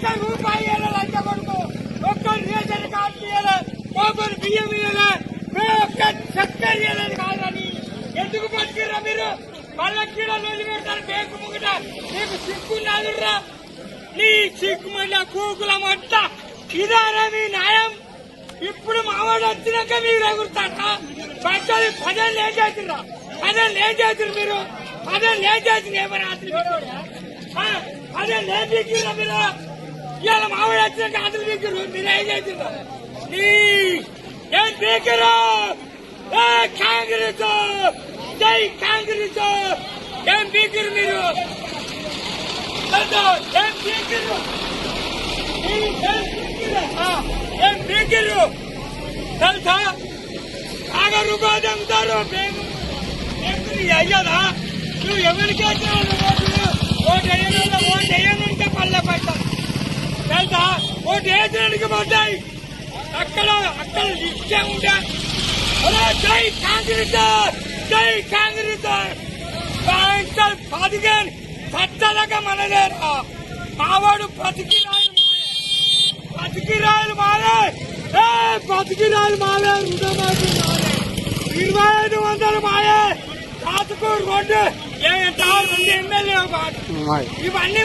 ఒక్క రూపాయి లంచ కొడుకు, ఒక్క రేషన్ కార్డు కోపర్ బియ్యం ఒక్క చక్కెర ఇవ్వాలని కాదని ఎందుకు బతికిర్రా మీరు? పల్లకీడ రోజు పెడతారు బేకు ముగిట. నీకు సిగ్గున్నాదురా? నీ సిగ్గుమల్ల కూకుల మంట ఇదారా మీ న్యాయం? ఇప్పుడు మావాడు వచ్చినాక మీరు ఎగురుతారా? పదేళ్ళు ఏం చేసిర్రా? పదేళ్ళు ఏం చేసిరు మీరు? పదేళ్ళు ఏం చేసింది? ఏమైనా పదేళ్ళు ఏం దిగిర్రా మీరు? ఇవాళ మావాడు వచ్చినాక అతను దిగిరు, మీరు ఏం చేసిర్రా? నీ ఏం దిగిరా? కాంగ్రెస్ జై కాంగ్రెస్. ఏం బీకిరు మీరు? ఏం బీకిరు? ఏం బీకిరు తెలుసా? 50 రూపాయలు అమ్ముతారు అయ్యాదా? నువ్వు ఎవరికి ఓటు వేయడానికి పల్లె పడతావు తెలుసా? ఓటు వేయడానికి పడ్డాయి అక్కడ ఇచ్చే ఉంటా. జై కాంగ్రెస్ జై కాంగ్రెస్. సాయంత్రం 15 పచ్చలక మనలేరా? మావాడు బతికిరాయలు మాలే, బతికిరాయలు మాలే, రుణమాఫీ మాలే, 2500 మాలే, కాతుకు 2 ఎమ్మెల్యే ఇవన్నీ